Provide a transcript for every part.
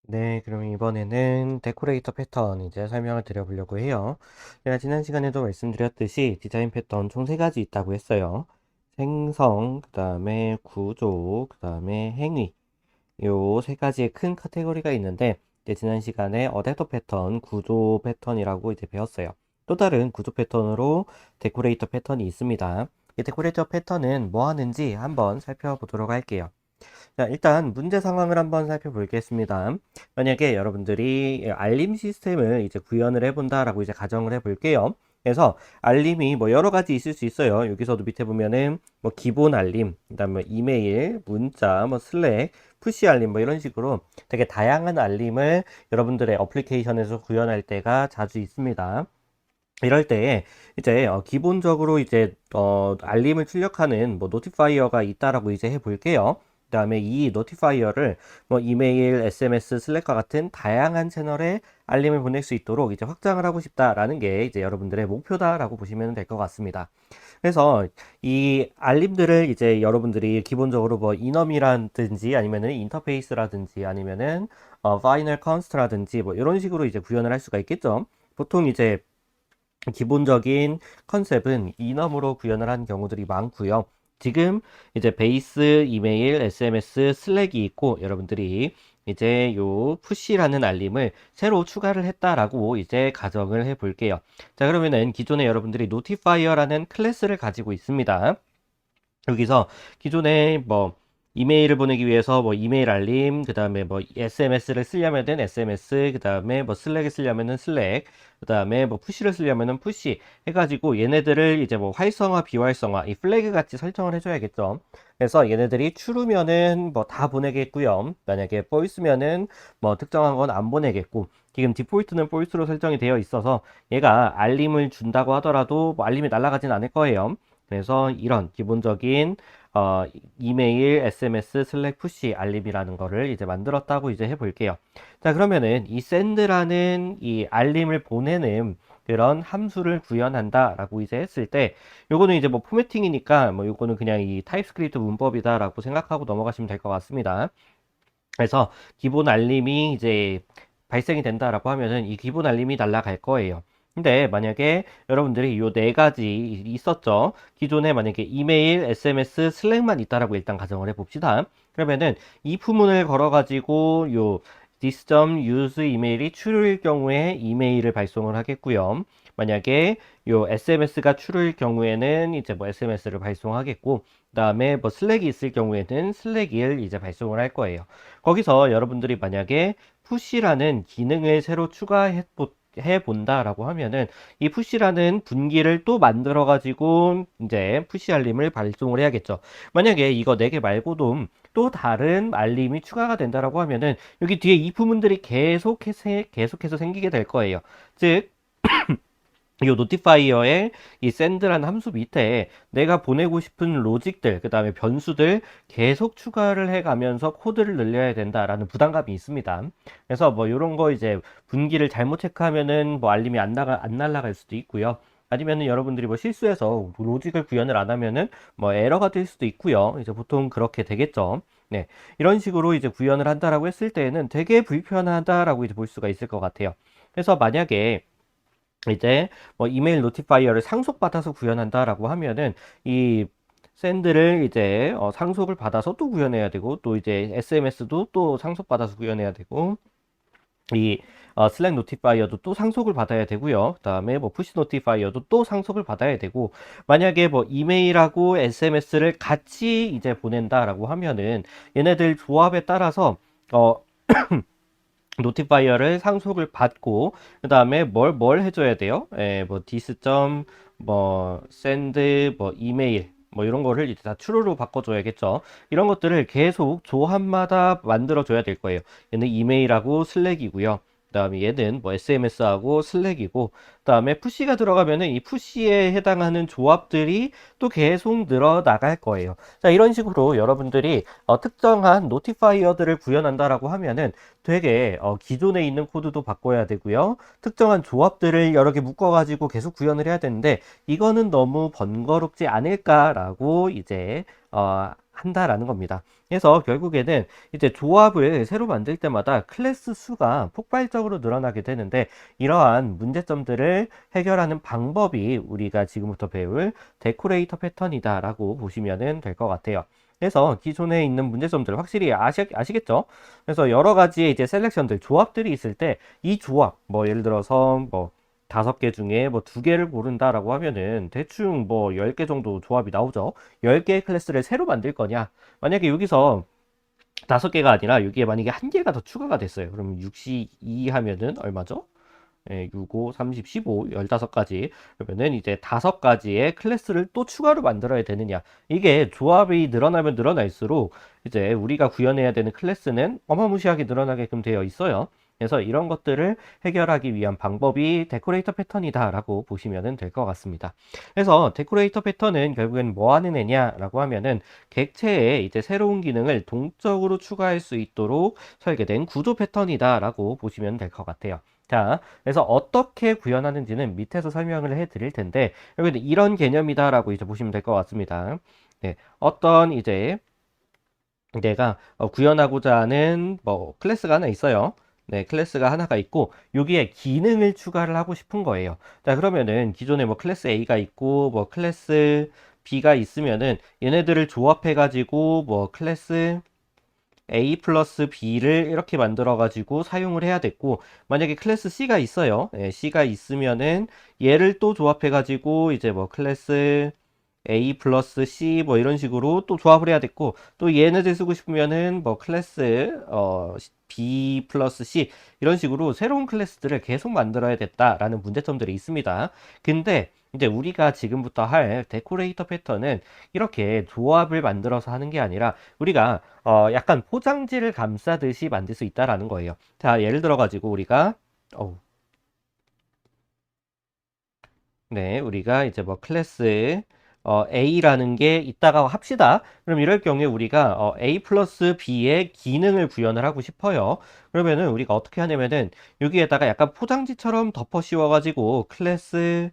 네, 그럼 이번에는 데코레이터 패턴 이제 설명을 드려보려고 해요. 제가 지난 시간에도 말씀드렸듯이 디자인 패턴 총 세 가지 있다고 했어요. 생성, 그 다음에 구조, 그 다음에 행위. 요 세 가지의 큰 카테고리가 있는데, 이제 지난 시간에 어댑터 패턴, 구조 패턴이라고 이제 배웠어요. 또 다른 구조 패턴으로 데코레이터 패턴이 있습니다. 이 데코레이터 패턴은 뭐 하는지 한번 살펴보도록 할게요. 자, 일단 문제 상황을 한번 살펴보겠습니다. 만약에 여러분들이 알림 시스템을 이제 구현을 해본다라고 이제 가정을 해볼게요. 그래서 알림이 뭐 여러 가지 있을 수 있어요. 여기서도 밑에 보면은 뭐 기본 알림, 그다음에 이메일, 문자, 뭐 슬랙, 푸시 알림 뭐 이런 식으로 되게 다양한 알림을 여러분들의 어플리케이션에서 구현할 때가 자주 있습니다. 이럴 때에 이제 기본적으로 이제 알림을 출력하는 뭐 노티파이어가 있다라고 이제 해볼게요. 그다음에 이 노티파이어를 뭐 이메일, SMS, 슬랙과 같은 다양한 채널에 알림을 보낼 수 있도록 이제 확장을 하고 싶다라는 게 이제 여러분들의 목표다라고 보시면 될 것 같습니다. 그래서 이 알림들을 이제 여러분들이 기본적으로 뭐 이넘이라든지 아니면은 인터페이스라든지 아니면은 파이널 컨스트라든지 뭐 이런 식으로 이제 구현을 할 수가 있겠죠. 보통 이제 기본적인 컨셉은 이넘으로 구현을 한 경우들이 많고요. 지금 이제 베이스, 이메일, SMS, 슬랙이 있고 여러분들이 이제 요 푸시라는 알림을 새로 추가를 했다라고 이제 가정을 해 볼게요. 자, 그러면은 기존에 여러분들이 노티파이어라는 클래스를 가지고 있습니다. 여기서 기존에 뭐 이메일을 보내기 위해서 뭐 이메일 알림, 그 다음에 뭐 SMS를 쓰려면은 SMS, 그 다음에 뭐 슬랙을 쓰려면은 슬랙, 그 다음에 뭐 푸시를 쓰려면은 푸시 해가지고 얘네들을 이제 뭐 활성화, 비활성화, 이 플래그 같이 설정을 해줘야겠죠. 그래서 얘네들이 true면은 뭐 다 보내겠고요. 만약에 false면은 뭐 특정한 건 안 보내겠고, 지금 디폴트는 false로 설정이 되어 있어서 얘가 알림을 준다고 하더라도 뭐 알림이 날아가진 않을 거예요. 그래서 이런 기본적인 어, 이메일, SMS, 슬랙, 푸시 알림이라는 거를 이제 만들었다고 이제 해볼게요. 자, 그러면은 이 send라는 이 알림을 보내는 그런 함수를 구현한다라고 이제 했을 때, 요거는 이제 뭐 포매팅이니까 뭐 요거는 그냥 이 타입스크립트 문법이다라고 생각하고 넘어가시면 될 것 같습니다. 그래서 기본 알림이 이제 발생이 된다라고 하면은 이 기본 알림이 날아갈 거예요. 근데 만약에 여러분들이 요 네 가지 있었죠. 기존에 만약에 이메일, SMS, 슬랙만 있다라고 일단 가정을 해봅시다. 그러면은 이 부문을 걸어가지고 요 this.use 이메일이 true일 경우에 이메일을 발송을 하겠고요. 만약에 요 SMS가 true일 경우에는 이제 뭐 SMS를 발송하겠고, 그 다음에 뭐 슬랙이 있을 경우에는 슬랙을 이제 발송을 할 거예요. 거기서 여러분들이 만약에 푸시라는 기능을 새로 해 본다라고 하면은 이 푸시라는 분기를 또 만들어 가지고 이제 푸시 알림을 발송을 해야겠죠. 만약에 이거 4개 말고도 또 다른 알림이 추가가 된다라고 하면은 여기 뒤에 이 부분들이 계속해서 생기게 될 거예요. 즉 이 노티파이어의 이 send라는 함수 밑에 내가 보내고 싶은 로직들, 그 다음에 변수들 계속 추가를 해가면서 코드를 늘려야 된다라는 부담감이 있습니다. 그래서 뭐 이런 거 이제 분기를 잘못 체크하면은 뭐 알림이 안 날아갈 수도 있고요. 아니면은 여러분들이 뭐 실수해서 로직을 구현을 안 하면은 뭐 에러가 될 수도 있고요. 이제 보통 그렇게 되겠죠. 네. 이런 식으로 이제 구현을 한다라고 했을 때에는 되게 불편하다라고 이제 볼 수가 있을 것 같아요. 그래서 만약에 이제 뭐 이메일 노티파이어를 상속받아서 구현한다라고 하면은 이 샌드를 이제 상속을 받아서 또 구현해야 되고, 또 이제 SMS도 또 상속받아서 구현해야 되고, 이 슬랙 노티파이어도 또 상속을 받아야 되고요. 그다음에 뭐 푸시 노티파이어도 또 상속을 받아야 되고, 만약에 뭐 이메일하고 SMS를 같이 이제 보낸다라고 하면은 얘네들 조합에 따라서 어 노티파이어를 상속을 받고, 그 다음에 뭘 해줘야 돼요? 뭐 디스 뭐 샌드 뭐 이메일 뭐 이런 거를 이제 다 true로 바꿔줘야겠죠. 이런 것들을 계속 조합마다 만들어줘야 될 거예요. 얘는 이메일하고 슬랙이고요. 그다음에 얘는 뭐 SMS하고 슬랙이고, 그다음에 푸시가 들어가면은 이 푸시에 해당하는 조합들이 또 계속 늘어나갈 거예요. 자, 이런 식으로 여러분들이 특정한 노티파이어들을 구현한다라고 하면은 되게 기존에 있는 코드도 바꿔야 되고요. 특정한 조합들을 여러 개 묶어가지고 계속 구현을 해야 되는데 이거는 너무 번거롭지 않을까라고 이제 한다라는 겁니다. 그래서 결국에는 이제 조합을 새로 만들 때마다 클래스 수가 폭발적으로 늘어나게 되는데, 이러한 문제점들을 해결하는 방법이 우리가 지금부터 배울 데코레이터 패턴이다라고 보시면 될 것 같아요. 그래서 기존에 있는 문제점들 확실히 아시겠죠? 그래서 여러 가지의 이제 셀렉션들, 조합들이 있을 때 이 조합, 뭐 예를 들어서 뭐 5개 중에 뭐 2개를 고른다라고 하면은 대충 뭐 10개 정도 조합이 나오죠. 10개의 클래스를 새로 만들 거냐? 만약에 여기서 5개가 아니라 여기에 만약에 1개가 더 추가가 됐어요. 그럼 6시2 하면은 얼마죠? 예, 6, 5, 30, 15, 15가지. 그러면은 이제 5가지의 클래스를 또 추가로 만들어야 되느냐. 이게 조합이 늘어나면 늘어날수록 이제 우리가 구현해야 되는 클래스는 어마무시하게 늘어나게끔 되어 있어요. 그래서 이런 것들을 해결하기 위한 방법이 데코레이터 패턴이다라고 보시면 될 것 같습니다. 그래서 데코레이터 패턴은 결국엔 뭐 하는 애냐라고 하면은 객체에 이제 새로운 기능을 동적으로 추가할 수 있도록 설계된 구조 패턴이다라고 보시면 될 것 같아요. 자, 그래서 어떻게 구현하는지는 밑에서 설명을 해 드릴 텐데, 여기는 이런 개념이다라고 이제 보시면 될 것 같습니다. 네, 어떤 이제 내가 구현하고자 하는 뭐 클래스가 하나 있어요. 네, 클래스가 하나가 있고 여기에 기능을 추가를 하고 싶은 거예요. 자, 그러면은 기존에 뭐 클래스 A가 있고 뭐 클래스 B가 있으면은 얘네들을 조합해 가지고 뭐 클래스 A 플러스 B를 이렇게 만들어 가지고 사용을 해야 됐고, 만약에 클래스 C가 있어요. 예, C가 있으면은 얘를 또 조합해 가지고 이제 뭐 클래스 A 플러스 C 뭐 이런 식으로 또 조합을 해야 됐고, 또 얘네들 쓰고 싶으면은 뭐 클래스 B 플러스 C 이런 식으로 새로운 클래스들을 계속 만들어야 됐다라는 문제점들이 있습니다. 근데 이제 우리가 지금부터 할 데코레이터 패턴은 이렇게 조합을 만들어서 하는 게 아니라 우리가 약간 포장지를 감싸듯이 만들 수 있다라는 거예요. 자, 예를 들어 가지고 우리가 어 네, 우리가 이제 뭐 클래스 A라는 게 있다가 합시다. 그럼 이럴 경우에 우리가 A 플러스 B의 기능을 구현을 하고 싶어요. 그러면은 우리가 어떻게 하냐면은 여기에다가 약간 포장지처럼 덮어 씌워가지고 클래스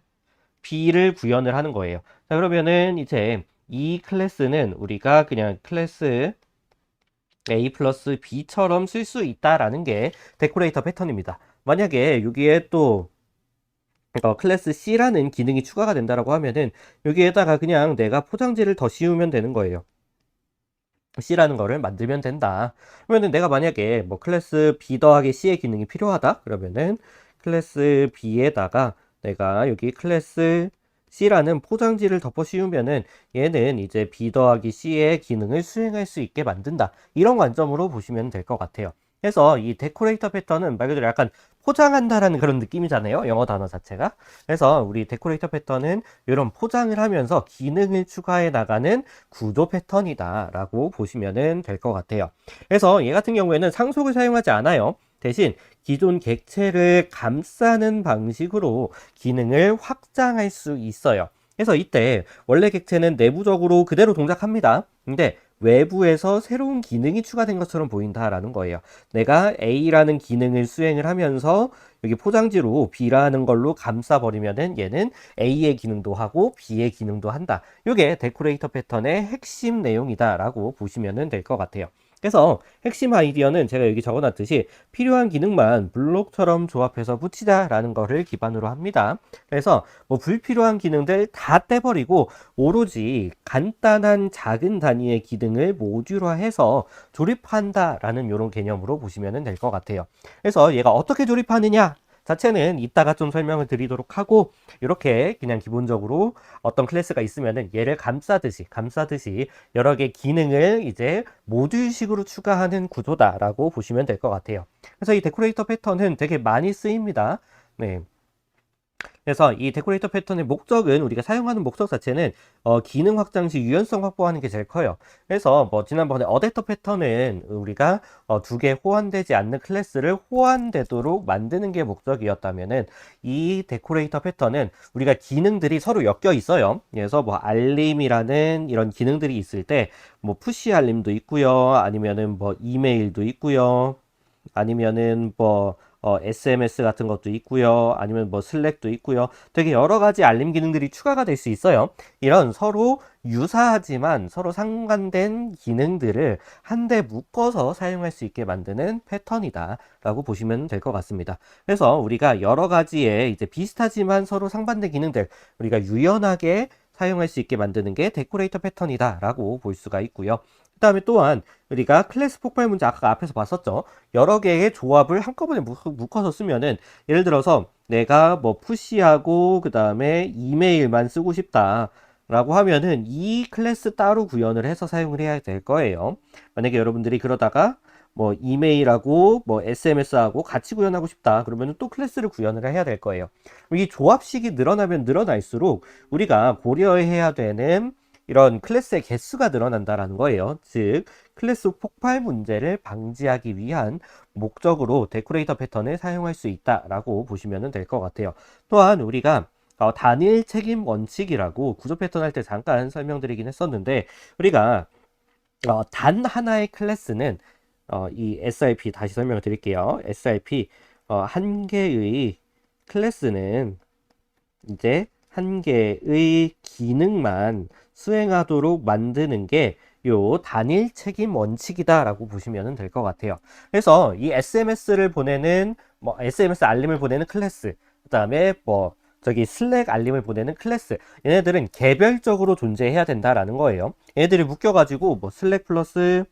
B를 구현을 하는 거예요. 자, 그러면은 이제 이 클래스는 우리가 그냥 클래스 A 플러스 B처럼 쓸 수 있다라는 게 데코레이터 패턴입니다. 만약에 여기에 또 클래스 C라는 기능이 추가가 된다라고 하면은 여기에다가 그냥 내가 포장지를 더 씌우면 되는 거예요. C라는 거를 만들면 된다. 그러면은 내가 만약에 뭐 클래스 B 더하기 C의 기능이 필요하다. 그러면은 클래스 B에다가 내가 여기 클래스 C라는 포장지를 덮어 씌우면은 얘는 이제 B 더하기 C의 기능을 수행할 수 있게 만든다. 이런 관점으로 보시면 될 것 같아요. 그래서 이 데코레이터 패턴은 말 그대로 약간 포장한다라는 그런 느낌이잖아요. 영어 단어 자체가. 그래서 우리 데코레이터 패턴은 이런 포장을 하면서 기능을 추가해 나가는 구조 패턴이다라고 보시면 될 것 같아요. 그래서 얘 같은 경우에는 상속을 사용하지 않아요. 대신 기존 객체를 감싸는 방식으로 기능을 확장할 수 있어요. 그래서 이때 원래 객체는 내부적으로 그대로 동작합니다. 근데 외부에서 새로운 기능이 추가된 것처럼 보인다라는 거예요. 내가 A라는 기능을 수행을 하면서 여기 포장지로 B라는 걸로 감싸버리면은 얘는 A의 기능도 하고 B의 기능도 한다. 이게 데코레이터 패턴의 핵심 내용이다라고 보시면 될 것 같아요. 그래서 핵심 아이디어는 제가 여기 적어놨듯이 필요한 기능만 블록처럼 조합해서 붙이자라는 거를 기반으로 합니다. 그래서 뭐 불필요한 기능들 다 떼버리고 오로지 간단한 작은 단위의 기능을 모듈화해서 조립한다라는 이런 개념으로 보시면 될 것 같아요. 그래서 얘가 어떻게 조립하느냐 자체는 이따가 좀 설명을 드리도록 하고, 이렇게 그냥 기본적으로 어떤 클래스가 있으면은 얘를 감싸듯이 여러 개 기능을 이제 모듈식으로 추가하는 구조다라고 보시면 될 것 같아요. 그래서 이 데코레이터 패턴은 되게 많이 쓰입니다. 네. 그래서 이 데코레이터 패턴의 목적은, 우리가 사용하는 목적 자체는 기능 확장 시 유연성 확보하는 게 제일 커요. 그래서 뭐 지난번에 어댑터 패턴은 우리가 2개 호환되지 않는 클래스를 호환되도록 만드는 게 목적이었다면은 이 데코레이터 패턴은 우리가 기능들이 서로 엮여 있어요. 그래서 뭐 알림이라는 이런 기능들이 있을 때 뭐 푸시 알림도 있고요. 아니면은 뭐 이메일도 있고요. 아니면은 뭐 SMS 같은 것도 있고요. 아니면 뭐 슬랙도 있고요. 되게 여러 가지 알림 기능들이 추가가 될 수 있어요. 이런 서로 유사하지만 서로 상관된 기능들을 한데 묶어서 사용할 수 있게 만드는 패턴이다 라고 보시면 될 것 같습니다. 그래서 우리가 여러 가지의 이제 비슷하지만 서로 상반된 기능들 우리가 유연하게 사용할 수 있게 만드는 게 데코레이터 패턴이다 라고 볼 수가 있고요. 그 다음에 또한 우리가 클래스 폭발 문제 아까 앞에서 봤었죠. 여러 개의 조합을 한꺼번에 묶어서 쓰면은 예를 들어서 내가 뭐 푸시하고 그 다음에 이메일만 쓰고 싶다 라고 하면은 이 클래스 따로 구현을 해서 사용을 해야 될 거예요. 만약에 여러분들이 그러다가 뭐 이메일하고 뭐 SMS하고 같이 구현하고 싶다 그러면 또 클래스를 구현을 해야 될 거예요. 이 조합식이 늘어나면 늘어날수록 우리가 고려해야 되는 이런 클래스의 개수가 늘어난다라는 거예요. 즉 클래스 폭발 문제를 방지하기 위한 목적으로 데코레이터 패턴을 사용할 수 있다라고 보시면 될 것 같아요. 또한 우리가 단일 책임 원칙이라고 구조 패턴 할 때 잠깐 설명드리긴 했었는데 우리가 단 하나의 클래스는 이 SRP 다시 설명을 드릴게요. SRP 한 개의 클래스는 이제 한 개의 기능만 수행하도록 만드는 게 요 단일 책임 원칙이다라고 보시면 될 것 같아요. 그래서 이 SMS를 보내는 뭐 SMS 알림을 보내는 클래스, 그다음에 뭐 저기 슬랙 알림을 보내는 클래스, 얘네들은 개별적으로 존재해야 된다라는 거예요. 얘네들이 묶여가지고 뭐 슬랙 플러스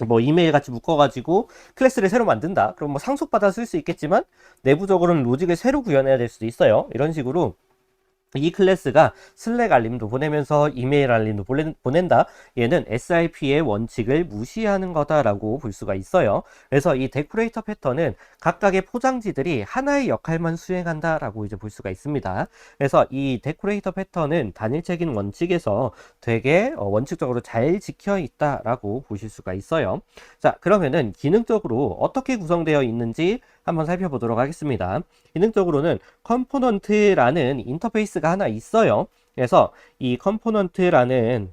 뭐 이메일 같이 묶어가지고 클래스를 새로 만든다. 그럼 뭐 상속받아 쓸 수 있겠지만 내부적으로는 로직을 새로 구현해야 될 수도 있어요. 이런 식으로 이 클래스가 슬랙 알림도 보내면서 이메일 알림도 보낸다. 얘는 SIP의 원칙을 무시하는 거다라고 볼 수가 있어요. 그래서 이 데코레이터 패턴은 각각의 포장지들이 하나의 역할만 수행한다라고 이제 볼 수가 있습니다. 그래서 이 데코레이터 패턴은 단일책임 원칙에서 되게 원칙적으로 잘 지켜 있다라고 보실 수가 있어요. 자, 그러면은 기능적으로 어떻게 구성되어 있는지 한번 살펴보도록 하겠습니다. 기능적으로는 컴포넌트라는 인터페이스가 하나 있어요. 그래서 이 컴포넌트라는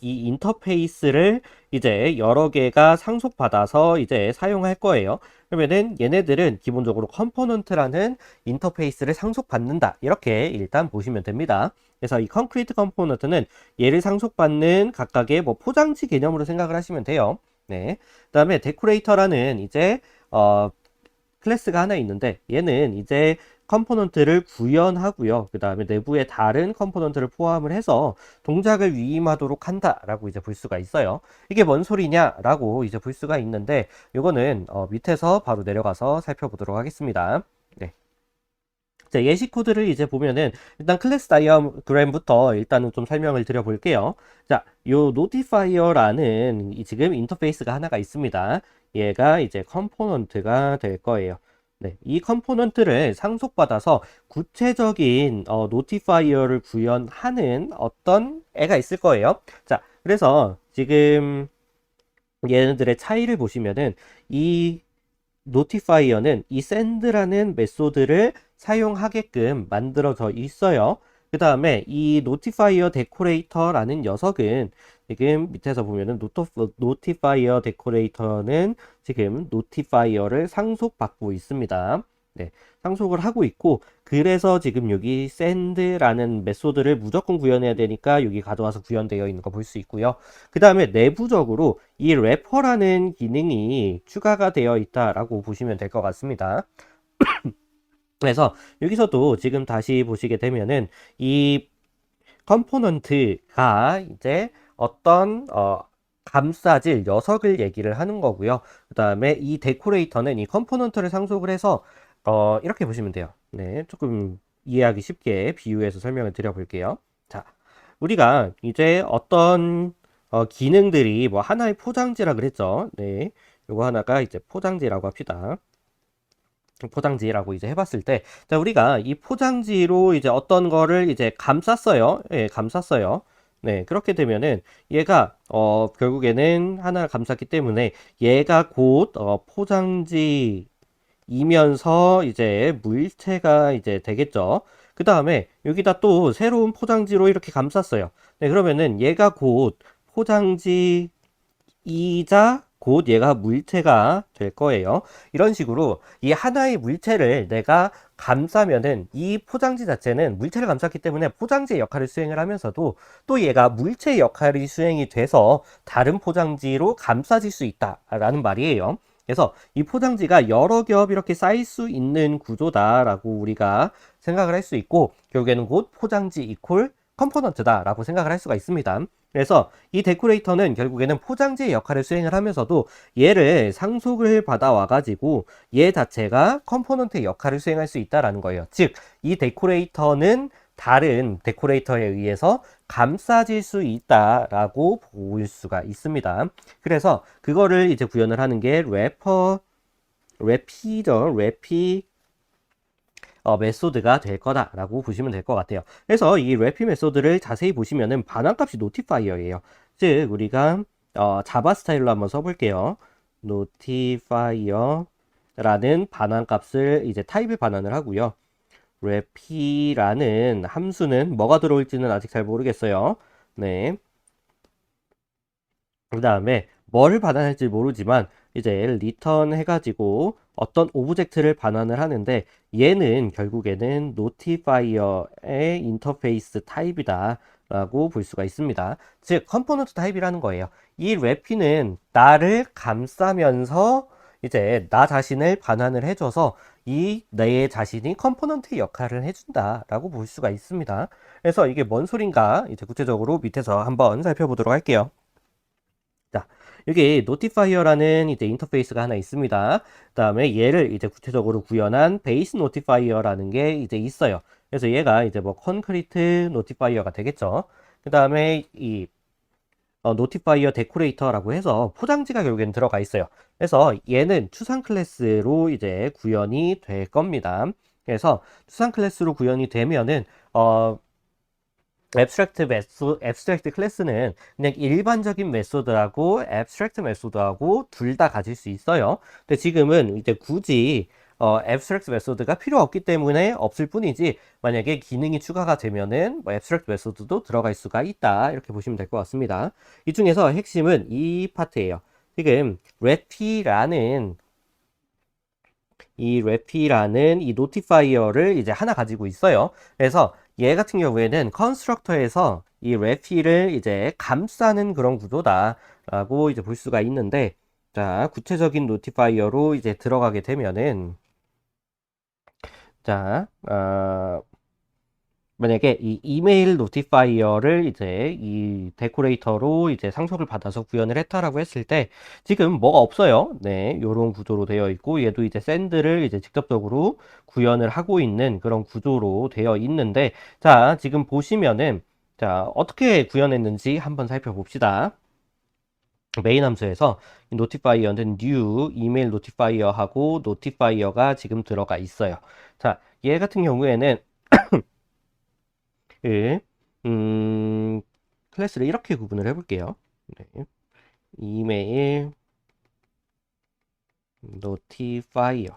이 인터페이스를 이제 여러 개가 상속받아서 이제 사용할 거예요. 그러면은 얘네들은 기본적으로 컴포넌트라는 인터페이스를 상속받는다. 이렇게 일단 보시면 됩니다. 그래서 이 컨크리트 컴포넌트는 얘를 상속받는 각각의 뭐 포장지 개념으로 생각을 하시면 돼요. 네. 그다음에 데코레이터라는 이제 클래스가 하나 있는데 얘는 이제 컴포넌트를 구현하고요. 그 다음에 내부에 다른 컴포넌트를 포함을 해서 동작을 위임하도록 한다라고 이제 볼 수가 있어요. 이게 뭔 소리냐라고 이제 볼 수가 있는데 이거는 밑에서 바로 내려가서 살펴보도록 하겠습니다. 네. 자, 예시 코드를 이제 보면은 일단 클래스 다이어그램부터 일단은 좀 설명을 드려 볼게요. 자, 요 노티파이어라는 이 지금 인터페이스가 하나가 있습니다. 얘가 이제 컴포넌트가 될 거예요. 네, 이 컴포넌트를 상속받아서 구체적인 노티파이어를 구현하는 어떤 애가 있을 거예요. 자, 그래서 지금 얘네들의 차이를 보시면은 이 노티파이어는 이 send라는 메소드를 사용하게끔 만들어져 있어요. 그 다음에 이 노티파이어 데코레이터라는 녀석은 지금 밑에서 보면은 노티파이어 데코레이터는 지금 노티파이어를 상속받고 있습니다. 네, 상속을 하고 있고 그래서 지금 여기 send라는 메소드를 무조건 구현해야 되니까 여기 가져와서 구현되어 있는 거 볼 수 있고요. 그 다음에 내부적으로 이 래퍼라는 기능이 추가가 되어 있다라고 보시면 될 것 같습니다. 그래서 여기서도 지금 다시 보시게 되면은 이 컴포넌트가 이제 어떤 감싸질 녀석을 얘기를 하는 거고요. 그 다음에 이 데코레이터는 이 컴포넌트를 상속을 해서 이렇게 보시면 돼요. 네, 조금 이해하기 쉽게 비유해서 설명을 드려 볼게요. 자, 우리가 이제 어떤 기능들이 뭐 하나의 포장지라 그랬죠. 네, 요거 하나가 이제 포장지라고 합시다. 포장지라고 이제 해봤을 때, 자, 우리가 이 포장지로 이제 어떤 거를 이제 감쌌어요. 예, 감쌌어요. 네, 그렇게 되면은 얘가, 결국에는 하나를 감쌌기 때문에 얘가 곧, 포장지이면서 이제 물체가 이제 되겠죠. 그 다음에 여기다 또 새로운 포장지로 이렇게 감쌌어요. 네, 그러면은 얘가 곧 포장지이자 곧 얘가 물체가 될 거예요. 이런 식으로 이 하나의 물체를 내가 감싸면은 이 포장지 자체는 물체를 감쌌기 때문에 포장지의 역할을 수행을 하면서도 또 얘가 물체의 역할이 수행이 돼서 다른 포장지로 감싸질 수 있다라는 말이에요. 그래서 이 포장지가 여러 겹 이렇게 쌓일 수 있는 구조다라고 우리가 생각을 할 수 있고, 결국에는 곧 포장지 이퀄 컴포넌트다라고 생각을 할 수가 있습니다. 그래서 이 데코레이터는 결국에는 포장지의 역할을 수행을 하면서도 얘를 상속을 받아와 가지고 얘 자체가 컴포넌트의 역할을 수행할 수 있다라는 거예요. 즉, 이 데코레이터는 다른 데코레이터에 의해서 감싸질 수 있다라고 볼 수가 있습니다. 그래서 그거를 이제 구현을 하는 게 래피 메소드가 될 거다라고 보시면 될 것 같아요. 그래서 이 래피 메소드를 자세히 보시면은 반환값이 노티파이어예요. 즉 우리가 자바 스타일로 한번 써볼게요. 노티파이어라는 반환값을 이제 타입을 반환을 하고요. 래피라는 함수는 뭐가 들어올지는 아직 잘 모르겠어요. 네. 그 다음에 뭘 반환할지 모르지만 이제 리턴 해가지고 어떤 오브젝트를 반환을 하는데, 얘는 결국에는 노티파이어의 인터페이스 타입이다 라고 볼 수가 있습니다. 즉 컴포넌트 타입이라는 거예요. 이 래피는 나를 감싸면서 이제 나 자신을 반환을 해줘서 이 내 자신이 컴포넌트의 역할을 해준다 라고 볼 수가 있습니다. 그래서 이게 뭔 소린가 이제 구체적으로 밑에서 한번 살펴보도록 할게요. 자, 여기 노티파이어라는 이제 인터페이스가 하나 있습니다. 그다음에 얘를 이제 구체적으로 구현한 베이스 노티파이어라는 게 이제 있어요. 그래서 얘가 이제 뭐 콘크리트 노티파이어가 되겠죠. 그다음에 이 노티파이어 데코레이터라고 해서 포장지가 결국엔 들어가 있어요. 그래서 얘는 추상 클래스로 이제 구현이 될 겁니다. 그래서 추상 클래스로 구현이 되면은 앱스트랙트 클래스는 그냥 일반적인 메소드하고 앱스트랙트 메소드하고 둘 다 가질 수 있어요. 근데 지금은 이제 굳이 앱스트랙트 메소드가 필요 없기 때문에 없을 뿐이지, 만약에 기능이 추가가 되면은 뭐 앱스트랙트 메소드도 들어갈 수가 있다, 이렇게 보시면 될 것 같습니다. 이 중에서 핵심은 이 파트예요. 지금 래피라는 이 노티파이어를 이제 하나 가지고 있어요. 그래서 얘 같은 경우에는 컨스트럭터에서 이 래피를 이제 감싸는 그런 구조다라고 이제 볼 수가 있는데, 자, 구체적인 노티파이어로 이제 들어가게 되면은, 자, 만약에 이 이메일 노티파이어를 이제 이 데코레이터로 이제 상속을 받아서 구현을 했다라고 했을 때 지금 뭐가 없어요. 네, 요런 구조로 되어 있고, 얘도 이제 샌드를 이제 직접적으로 구현을 하고 있는 그런 구조로 되어 있는데, 자, 지금 보시면은 자, 어떻게 구현했는지 한번 살펴봅시다. 메인 함수에서 이 노티파이어는 new 이메일 노티파이어하고 노티파이어가 지금 들어가 있어요. 자, 얘 같은 경우에는 그, 음, 클래스를 이렇게 구분을 해볼게요. 네. 이메일 노티파이어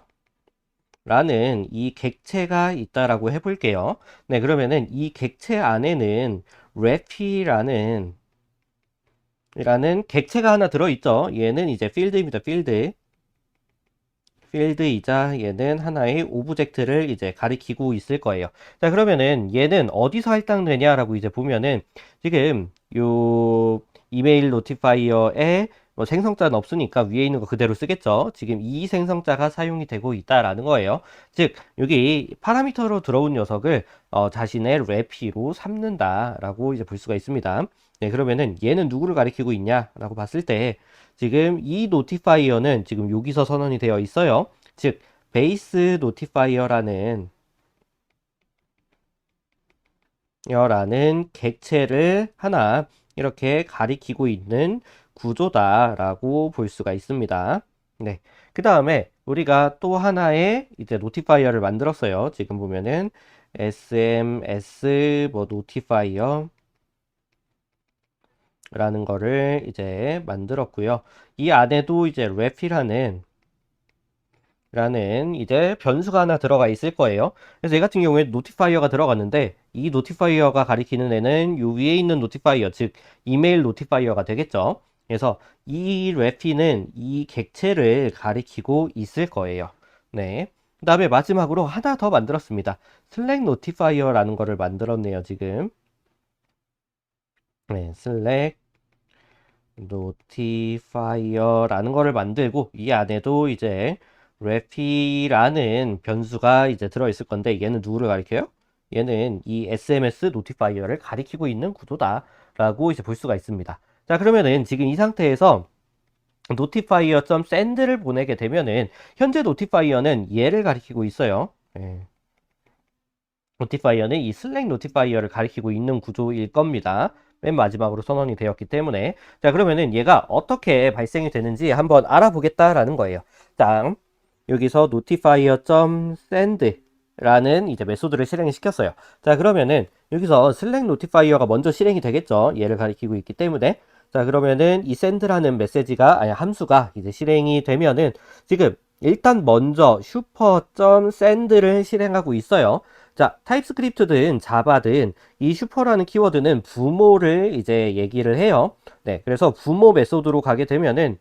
라는 이 객체가 있다라고 해볼게요. 네, 그러면은 이 객체 안에는 래피라는 객체가 하나 들어있죠. 얘는 이제 필드입니다. 필드이자 얘는 하나의 오브젝트를 이제 가리키고 있을 거예요. 자, 그러면은 얘는 어디서 할당되냐라고 이제 보면은 지금 요 이메일 노티파이어에 뭐 생성자는 없으니까 위에 있는 거 그대로 쓰겠죠. 지금 이 생성자가 사용이 되고 있다라는 거예요. 즉 여기 파라미터로 들어온 녀석을 자신의 래피로 삼는다라고 이제 볼 수가 있습니다. 네, 그러면은 얘는 누구를 가리키고 있냐라고 봤을 때 지금 이 노티파이어는 지금 여기서 선언이 되어 있어요. 즉 베이스 노티파이어라는 객체를 하나 이렇게 가리키고 있는 구조다라고 볼 수가 있습니다. 네. 그 다음에 우리가 또 하나의 이제 노티파이어를 만들었어요. 지금 보면은 SMS 뭐 노티파이어 라는 거를 이제 만들었고요. 이 안에도 이제 라는 이제 변수가 하나 들어가 있을 거예요. 그래서 얘 같은 경우에 노티파이어가 들어갔는데 이 노티파이어가 가리키는 애는 요 위에 있는 노티파이어, 즉 이메일 노티파이어가 되겠죠. 그래서 이 래피는 이 객체를 가리키고 있을 거예요. 네. 그 다음에 마지막으로 하나 더 만들었습니다. 슬랙 노티파이어라는 거를 만들었네요, 지금. 네, 슬랙 노티파이어라는 거를 만들고 이 안에도 이제 래피라는 변수가 이제 들어있을 건데 얘는 누구를 가리켜요? 얘는 이 SMS 노티파이어를 가리키고 있는 구조다라고 이제 볼 수가 있습니다. 자, 그러면은 지금 이 상태에서 notify.send를 보내게 되면은 현재 notify는 얘를 가리키고 있어요. 예. notify는 이 슬랙 notify를 가리키고 있는 구조일 겁니다. 맨 마지막으로 선언이 되었기 때문에. 자, 그러면은 얘가 어떻게 발생이 되는지 한번 알아보겠다라는 거예요. 자, 여기서 notifier.send 라는 이제 메소드를 실행을 시켰어요. 자, 그러면은 여기서 슬랙 노티파이어가 먼저 실행이 되겠죠. 얘를 가리키고 있기 때문에. 자, 그러면은 이 send라는 메시지가 아니 함수가 이제 실행이 되면은 지금 일단 먼저 슈퍼.send를 실행하고 있어요. 자, 타입스크립트든 자바든 이 슈퍼라는 키워드는 부모를 이제 얘기를 해요. 네, 그래서 부모 메소드로 가게 되면은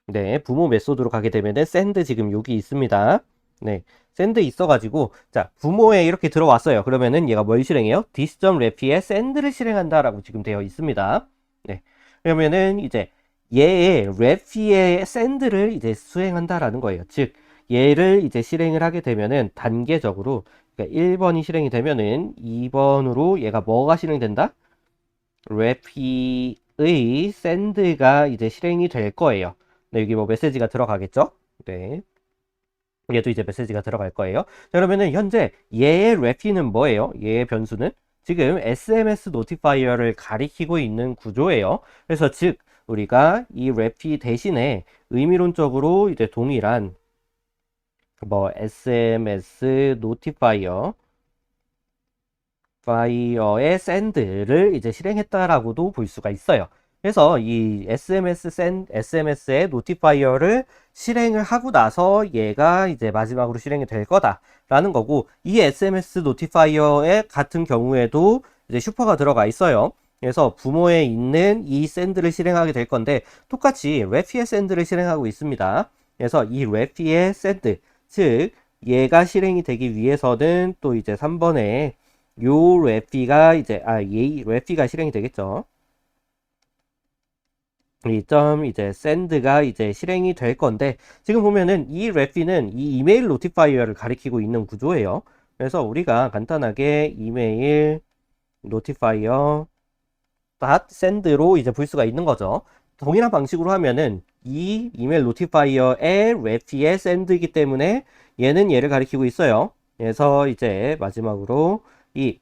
네, 부모 메소드로 가게 되면은 send 지금 여기 있습니다. 네, send 있어가지고 자, 부모에 이렇게 들어왔어요. 그러면은 얘가 뭘 실행해요? this.rep에 send를 실행한다라고 지금 되어 있습니다. 네, 그러면은 이제 얘의 rep에 send를 이제 수행한다라는 거예요. 즉, 얘를 이제 실행을 하게 되면은 단계적으로 그러니까 1번이 실행이 되면은 2번으로 얘가 뭐가 실행된다? rep의 send가 이제 실행이 될 거예요. 네, 여기 뭐 메시지가 들어가겠죠? 네. 얘도 이제 메시지가 들어갈 거예요. 자, 그러면은 현재 얘의 래피는 뭐예요? 얘의 변수는 지금 SMS 노티파이어를 가리키고 있는 구조예요. 그래서 즉 우리가 이 래피 대신에 의미론적으로 이제 동일한 뭐 SMS 노티파이어의 send를 이제 실행했다라고도 볼 수가 있어요. 그래서 이 SMS의 노티파이어를 실행을 하고 나서 얘가 이제 마지막으로 실행이 될 거다라는 거고, 이 SMS 노티파이어의 같은 경우에도 이제 슈퍼가 들어가 있어요. 그래서 부모에 있는 이 샌드를 실행하게 될 건데 똑같이 래피의 샌드를 실행하고 있습니다. 그래서 이 래피의 샌드, 즉 얘가 실행이 되기 위해서는 또 이제 3번에 요 래피가 이제 얘 래피가 실행이 되겠죠. 이 점 이제 send가 이제 실행이 될 건데 지금 보면은 이 래피는 이 이메일 노티파이어를 가리키고 있는 구조예요. 그래서 우리가 간단하게 이메일 노티파이어 send로 이제 볼 수가 있는 거죠. 동일한 방식으로 하면은 이 이메일 노티파이어의 래피의 send이기 때문에 얘는 얘를 가리키고 있어요. 그래서 이제 마지막으로 이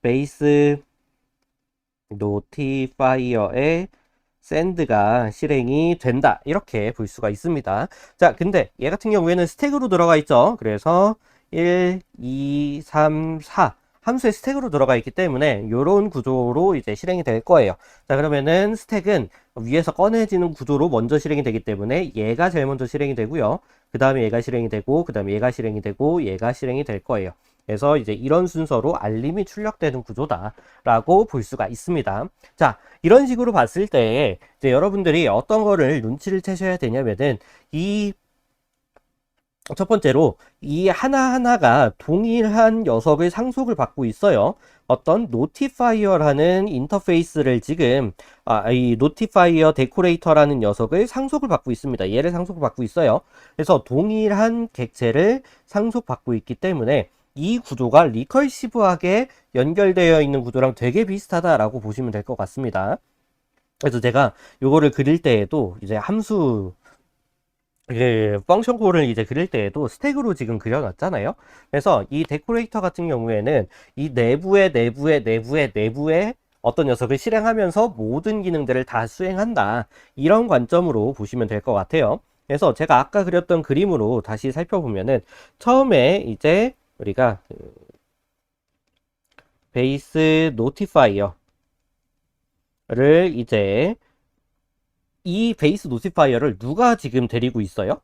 베이스 노티파이어의 send가 실행이 된다, 이렇게 볼 수가 있습니다. 자, 근데 얘 같은 경우에는 스택으로 들어가 있죠. 그래서 1, 2, 3, 4 함수의 스택으로 들어가 있기 때문에 이런 구조로 이제 실행이 될 거예요. 자, 그러면은 스택은 위에서 꺼내지는 구조로 먼저 실행이 되기 때문에 얘가 제일 먼저 실행이 되고요. 그 다음에 얘가 실행이 되고, 그 다음에 얘가 실행이 되고, 얘가 실행이 될 거예요. 그래서 이제 이런 순서로 알림이 출력되는 구조다라고 볼 수가 있습니다. 자, 이런 식으로 봤을 때 이제 여러분들이 어떤 거를 눈치를 채셔야 되냐면은 이 첫 번째로 이 하나하나가 동일한 녀석을 상속을 받고 있어요. 어떤 노티파이어라는 인터페이스를 지금 이 노티파이어 데코레이터라는 녀석을 상속을 받고 있습니다. 얘를 상속을 받고 있어요. 그래서 동일한 객체를 상속받고 있기 때문에 이 구조가 리컬시브하게 연결되어 있는 구조랑 되게 비슷하다라고 보시면 될 것 같습니다. 그래서 제가 요거를 그릴 때에도 이제 함수 펑션 콜을 이제 그릴 때에도 스택으로 지금 그려놨잖아요. 그래서 이 데코레이터 같은 경우에는 이 내부에 어떤 녀석을 실행하면서 모든 기능들을 다 수행한다, 이런 관점으로 보시면 될 것 같아요. 그래서 제가 아까 그렸던 그림으로 다시 살펴보면은 처음에 이제 우리가 베이스 노티파이어를 이제 이 베이스 노티파이어를 누가 지금 데리고 있어요?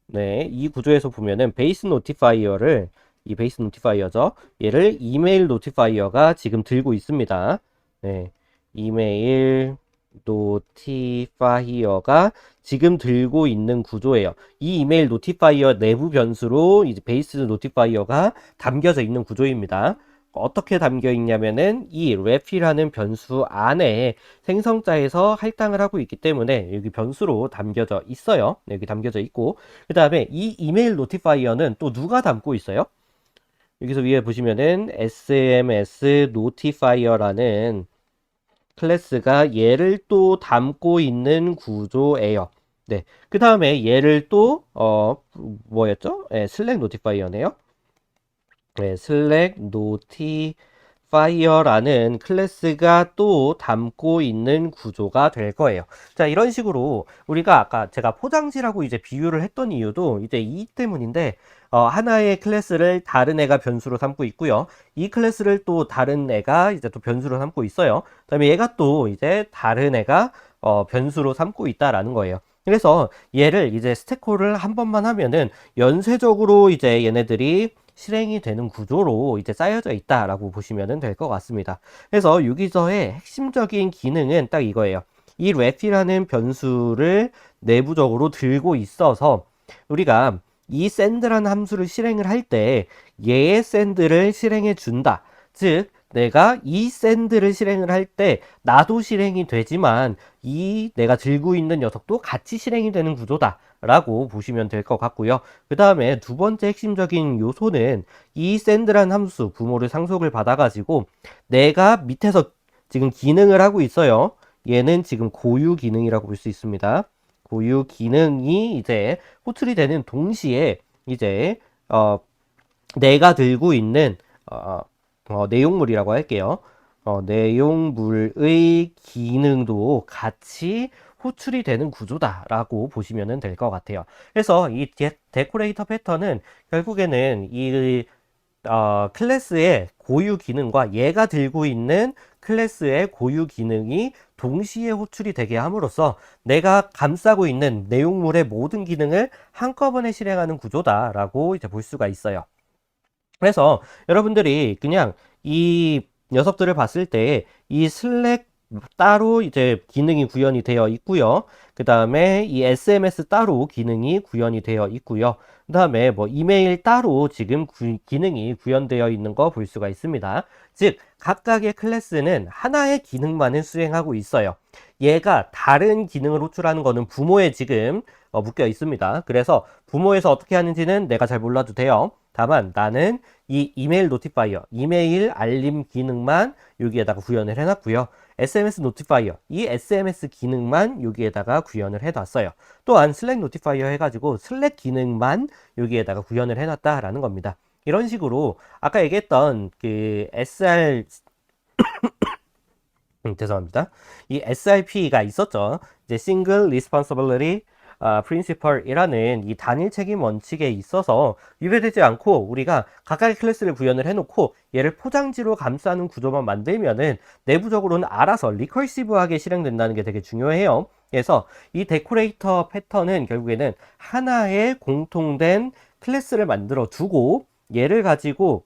네, 이 구조에서 보면은 베이스 노티파이어를, 이 베이스 노티파이어죠. 얘를 이메일 노티파이어가 지금 들고 있습니다. 네, 이메일 노티파이어가 지금 들고 있는 구조예요. 이 이메일 노티파이어 내부 변수로 이제 베이스 노티파이어가 담겨져 있는 구조입니다. 어떻게 담겨 있냐면은 이 ref이라는 변수 안에 생성자에서 할당을 하고 있기 때문에 여기 변수로 담겨져 있어요. 여기 담겨져 있고, 그 다음에 이 이메일 노티파이어는 또 누가 담고 있어요? 여기서 위에 보시면은 SMS 노티파이어라는 클래스가 얘를 또 담고 있는 구조예요. 네. 그 다음에 얘를 또, 뭐였죠? 네, 슬랙 노티파이어네요. 네, 슬랙 노티파이어라는 클래스가 또 담고 있는 구조가 될 거예요. 자, 이런 식으로 우리가 아까 제가 포장지라고 이제 비유를 했던 이유도 이제 이 때문인데, 하나의 클래스를 다른 애가 변수로 삼고 있고요. 이 클래스를 또 다른 애가 이제 또 변수로 삼고 있어요. 그다음에 얘가 또 이제 다른 애가 변수로 삼고 있다라는 거예요. 그래서 얘를 이제 스택홀을 한 번만 하면은 연쇄적으로 이제 얘네들이 실행이 되는 구조로 이제 쌓여져 있다라고 보시면 될 것 같습니다. 그래서 여기서의 핵심적인 기능은 딱 이거예요. 이 ref이라는 변수를 내부적으로 들고 있어서 우리가 이 send라는 함수를 실행을 할 때 얘의 send를 실행해 준다. 즉 내가 이 send를 실행을 할 때 나도 실행이 되지만 이 내가 들고 있는 녀석도 같이 실행이 되는 구조다 라고 보시면 될 것 같고요. 그 다음에 두 번째 핵심적인 요소는 이 send라는 함수 부모를 상속을 받아 가지고 내가 밑에서 지금 기능을 하고 있어요. 얘는 지금 고유 기능이라고 볼 수 있습니다. 고유 기능이 이제 호출이 되는 동시에 이제 내가 들고 있는 내용물이라고 할게요. 내용물의 기능도 같이 호출이 되는 구조다라고 보시면 될 것 같아요. 그래서 이 데코레이터 패턴은 결국에는 이 클래스의 고유 기능과 얘가 들고 있는 클래스의 고유 기능이 동시에 호출이 되게 함으로써 내가 감싸고 있는 내용물의 모든 기능을 한꺼번에 실행하는 구조다라고 이제 볼 수가 있어요. 그래서 여러분들이 그냥 이 녀석들을 봤을 때 이 슬랙 따로 이제 기능이 구현이 되어 있고요. 그 다음에 이 SMS 따로 기능이 구현이 되어 있고요. 그 다음에 뭐 이메일 따로 지금 기능이 구현되어 있는 거 볼 수가 있습니다. 즉 각각의 클래스는 하나의 기능만을 수행하고 있어요. 얘가 다른 기능을 호출하는 거는 부모에 지금 묶여 있습니다. 그래서 부모에서 어떻게 하는지는 내가 잘 몰라도 돼요. 다만 나는 이 이메일 노티파이어, 이메일 알림 기능만 여기에다가 구현을 해놨고요. SMS 노티파이어, 이 SMS 기능만 여기에다가 구현을 해놨어요. 또한 슬랙 노티파이어 해가지고 슬랙 기능만 여기에다가 구현을 해놨다라는 겁니다. 이런 식으로 아까 얘기했던 그 죄송합니다. 이 SRP가 있었죠. 이제 Single Responsibility Principle이라는 이 단일 책임 원칙에 있어서 위배되지 않고 우리가 각각의 클래스를 구현을 해놓고 얘를 포장지로 감싸는 구조만 만들면은 내부적으로는 알아서 리커시브하게 실행된다는 게 되게 중요해요. 그래서 이 데코레이터 패턴은 결국에는 하나의 공통된 클래스를 만들어 두고 얘를 가지고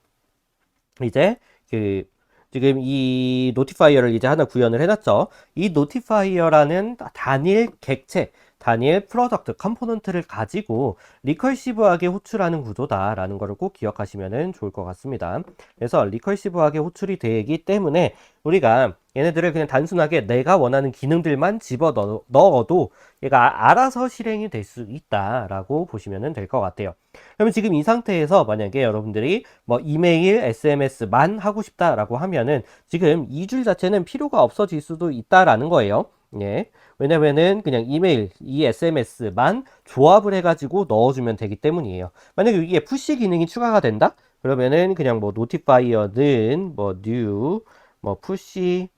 이제 그 지금 이 노티파이어를 이제 하나 구현을 해놨죠. 이 노티파이어라는 단일 객체, 단일 프로덕트, 컴포넌트를 가지고 리컬시브하게 호출하는 구조다라는 거를 꼭 기억하시면 좋을 것 같습니다. 그래서 리컬시브하게 호출이 되기 때문에 우리가 얘네들을 그냥 단순하게 내가 원하는 기능들만 집어 넣어도 얘가 알아서 실행이 될 수 있다라고 보시면 될 것 같아요. 그러면 지금 이 상태에서 만약에 여러분들이 뭐 이메일, SMS만 하고 싶다라고 하면은 지금 이 줄 자체는 필요가 없어질 수도 있다라는 거예요. 예. 왜냐면은 그냥 이메일, 이 SMS만 조합을 해가지고 넣어주면 되기 때문이에요. 만약에 여기에 푸시 기능이 추가가 된다? 그러면은 그냥 뭐 노티파이어는 뭐 new, 뭐 푸시,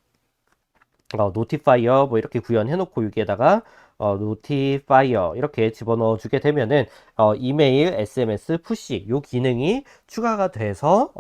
노티파이어 뭐 이렇게 구현해놓고 여기에다가 노티파이어 이렇게 집어넣어 주게 되면은 이메일, SMS, 푸시 요 기능이 추가가 돼서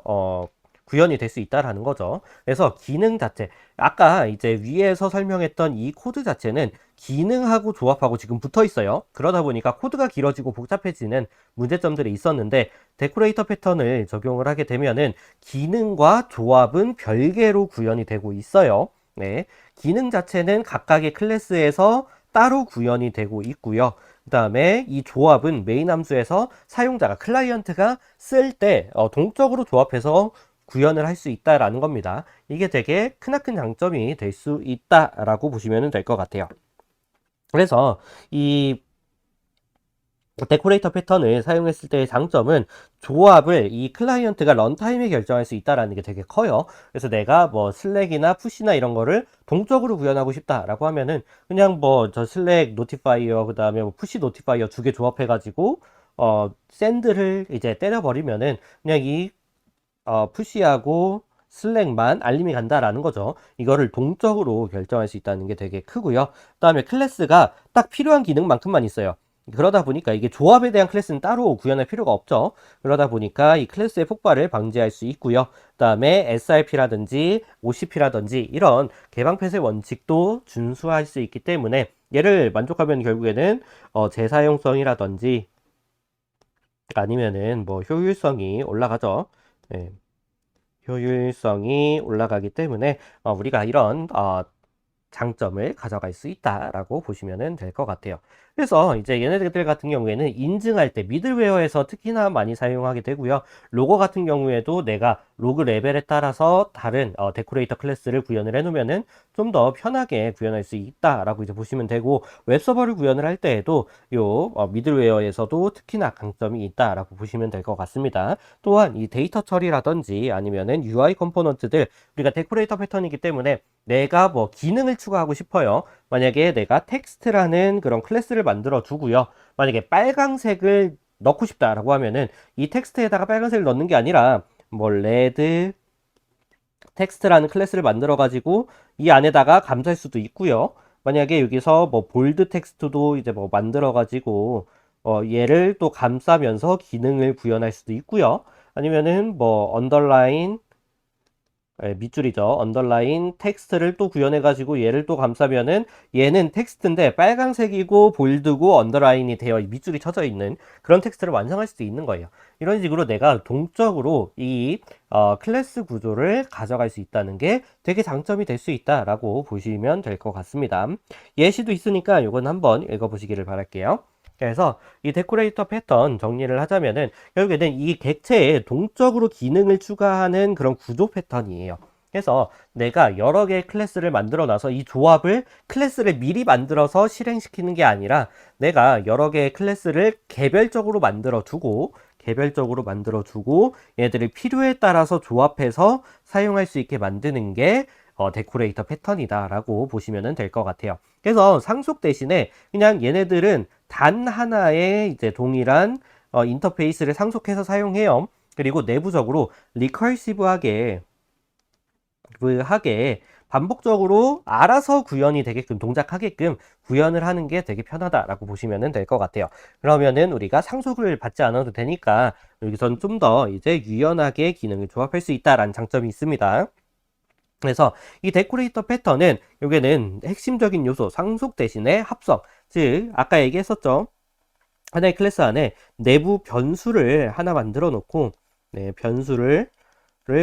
구현이 될 수 있다라는 거죠. 그래서 기능 자체 아까 이제 위에서 설명했던 이 코드 자체는 기능하고 조합하고 지금 붙어 있어요. 그러다 보니까 코드가 길어지고 복잡해지는 문제점들이 있었는데 데코레이터 패턴을 적용을 하게 되면은 기능과 조합은 별개로 구현이 되고 있어요. 네. 기능 자체는 각각의 클래스에서 따로 구현이 되고 있고요. 그 다음에 이 조합은 메인 함수에서 사용자가 클라이언트가 쓸 때 동적으로 조합해서 구현을 할 수 있다라는 겁니다. 이게 되게 크나큰 장점이 될 수 있다라고 보시면 될 것 같아요. 그래서 이 데코레이터 패턴을 사용했을 때의 장점은 조합을 이 클라이언트가 런타임에 결정할 수 있다는 게 되게 커요. 그래서 내가 뭐 슬랙이나 푸시나 이런 거를 동적으로 구현하고 싶다라고 하면은 그냥 뭐 저 슬랙 노티파이어 그 다음에 뭐 푸시 노티파이어 두 개 조합해가지고 샌드를 이제 때려버리면은 그냥 이 푸시하고 슬랙만 알림이 간다라는 거죠. 이거를 동적으로 결정할 수 있다는 게 되게 크고요. 그 다음에 클래스가 딱 필요한 기능만큼만 있어요. 그러다 보니까 이게 조합에 대한 클래스는 따로 구현할 필요가 없죠. 그러다 보니까 이 클래스의 폭발을 방지할 수 있고요. 그 다음에 SRP라든지 OCP라든지 이런 개방 펫의 원칙도 준수할 수 있기 때문에 얘를 만족하면 결국에는 재사용성이라든지 아니면은 뭐 효율성이 올라가죠. 네. 효율성이 올라가기 때문에 우리가 이런 장점을 가져갈 수 있다라고 보시면 될 것 같아요. 그래서 이제 얘네들 같은 경우에는 인증할 때 미들웨어에서 특히나 많이 사용하게 되고요. 로고 같은 경우에도 내가 로그 레벨에 따라서 다른 데코레이터 클래스를 구현을 해놓으면은 좀 더 편하게 구현할 수 있다라고 이제 보시면 되고, 웹서버를 구현을 할 때에도 요 미들웨어에서도 특히나 강점이 있다라고 보시면 될 것 같습니다. 또한 이 데이터 처리라든지 아니면은 UI 컴포넌트들, 우리가 데코레이터 패턴이기 때문에 내가 뭐 기능을 추가하고 싶어요. 만약에 내가 텍스트라는 그런 클래스를 만들어 두고요. 만약에 빨강색을 넣고 싶다라고 하면은 이 텍스트에다가 빨간색을 넣는 게 아니라 뭐 레드 텍스트라는 클래스를 만들어 가지고 이 안에다가 감쌀 수도 있고요. 만약에 여기서 뭐 볼드 텍스트도 이제 뭐 만들어 가지고 얘를 또 감싸면서 기능을 구현할 수도 있고요. 아니면은 뭐 언더라인, 밑줄이죠. 언더라인 텍스트를 또 구현해가지고 얘를 또 감싸면은 얘는 텍스트인데 빨간색이고 볼드고 언더라인이 되어 밑줄이 쳐져 있는 그런 텍스트를 완성할 수도 있는 거예요. 이런 식으로 내가 동적으로 이 클래스 구조를 가져갈 수 있다는 게 되게 장점이 될 수 있다라고 보시면 될 것 같습니다. 예시도 있으니까 이건 한번 읽어보시기를 바랄게요. 그래서 이 데코레이터 패턴 정리를 하자면은 결국에는 이 객체에 동적으로 기능을 추가하는 그런 구조 패턴이에요. 그래서 내가 여러 개의 클래스를 만들어 놔서 이 조합을 클래스를 미리 만들어서 실행시키는 게 아니라 내가 여러 개의 클래스를 개별적으로 만들어 두고 얘들을 필요에 따라서 조합해서 사용할 수 있게 만드는 게 데코레이터 패턴이다라고 보시면 될 것 같아요. 그래서 상속 대신에 그냥 얘네들은 단 하나의 이제 동일한 인터페이스를 상속해서 사용해요. 그리고 내부적으로 리커시브하게 반복적으로 알아서 구현이 되게끔 동작하게끔 구현을 하는 게 되게 편하다라고 보시면 될 것 같아요. 그러면은 우리가 상속을 받지 않아도 되니까 여기선 좀 더 이제 유연하게 기능을 조합할 수 있다라는 장점이 있습니다. 그래서 이 데코레이터 패턴은 여기는 핵심적인 요소 상속 대신에 합성, 즉 아까 얘기했었죠. 하나의 클래스 안에 내부 변수를 하나 만들어 놓고, 변수를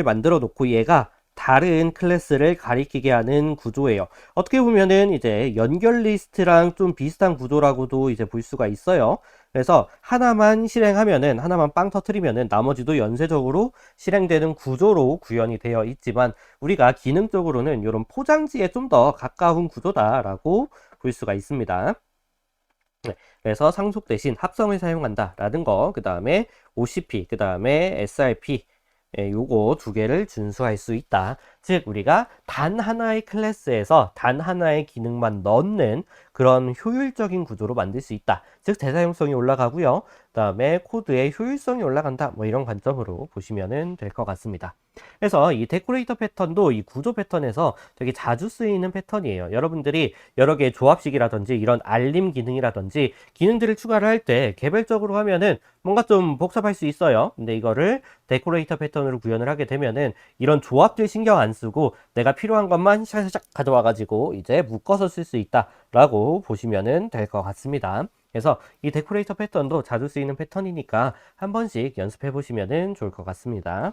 만들어 놓고 얘가 다른 클래스를 가리키게 하는 구조예요. 어떻게 보면은 이제 연결 리스트랑 좀 비슷한 구조라고도 이제 볼 수가 있어요. 그래서 하나만 실행하면은, 하나만 빵 터트리면은 나머지도 연쇄적으로 실행되는 구조로 구현이 되어 있지만, 우리가 기능적으로는 이런 포장지에 좀 더 가까운 구조다라고 볼 수가 있습니다. 그래서 상속 대신 합성을 사용한다라는 거, 그 다음에 OCP, 그 다음에 SRP, 요거 두 개를 준수할 수 있다. 즉 우리가 단 하나의 클래스에서 단 하나의 기능만 넣는 그런 효율적인 구조로 만들 수 있다. 즉 대사용성이 올라가고요. 그 다음에 코드의 효율성이 올라간다. 뭐 이런 관점으로 보시면 될 것 같습니다. 그래서 이 데코레이터 패턴도 이 구조 패턴에서 되게 자주 쓰이는 패턴이에요. 여러분들이 여러 개의 조합식이라든지 이런 알림 기능이라든지 기능들을 추가를 할 때 개별적으로 하면은 뭔가 좀 복잡할 수 있어요. 근데 이거를 데코레이터 패턴으로 구현을 하게 되면은 이런 조합들 신경 안 쓰고 내가 필요한 것만 샤샤샥 가져와 가지고 이제 묶어서 쓸 수 있다라고 보시면 될 것 같습니다. 그래서 이 데코레이터 패턴도 자주 쓰이는 패턴이니까 한 번씩 연습해 보시면 좋을 것 같습니다.